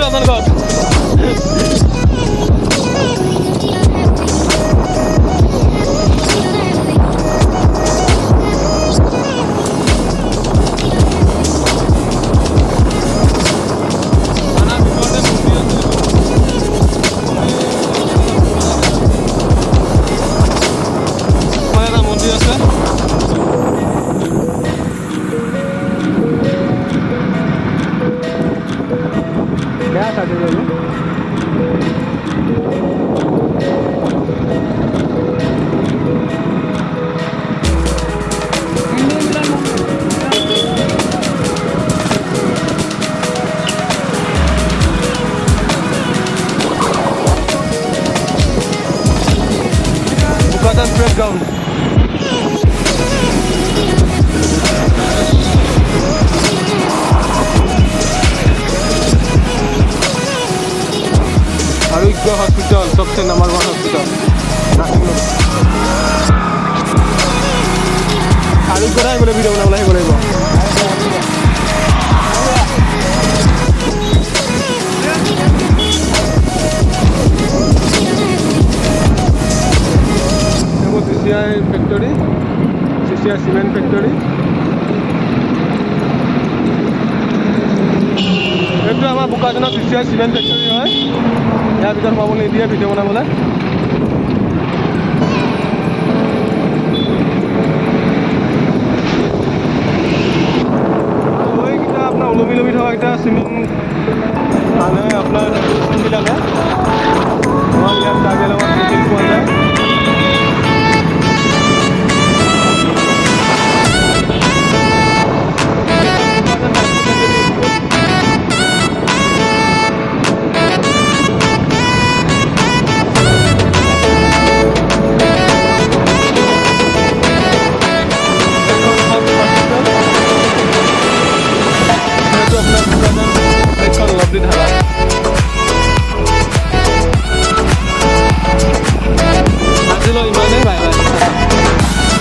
আছো আপোনালোকৰ Bokajan breakdown. Arogya hospital सबसे नंबर 1 हॉस्पिटल आरोग्य राय बोले वीडियो बनावला है बोलेबो CCI factory CCI cement factory এইটো আমাৰ বোকাজানৰ চিচিআই চিমেণ্ট ফেক্টৰী হয় ইয়াৰ ভিতৰত পাবলৈ নিদিয়ে ভিডিঅ' বনাবলৈ আৰু এইকেইটা আপোনাৰ ওলমি থকা এটা চিমেণ্ট আনে আপোনাৰ বিলাকে ইয়াত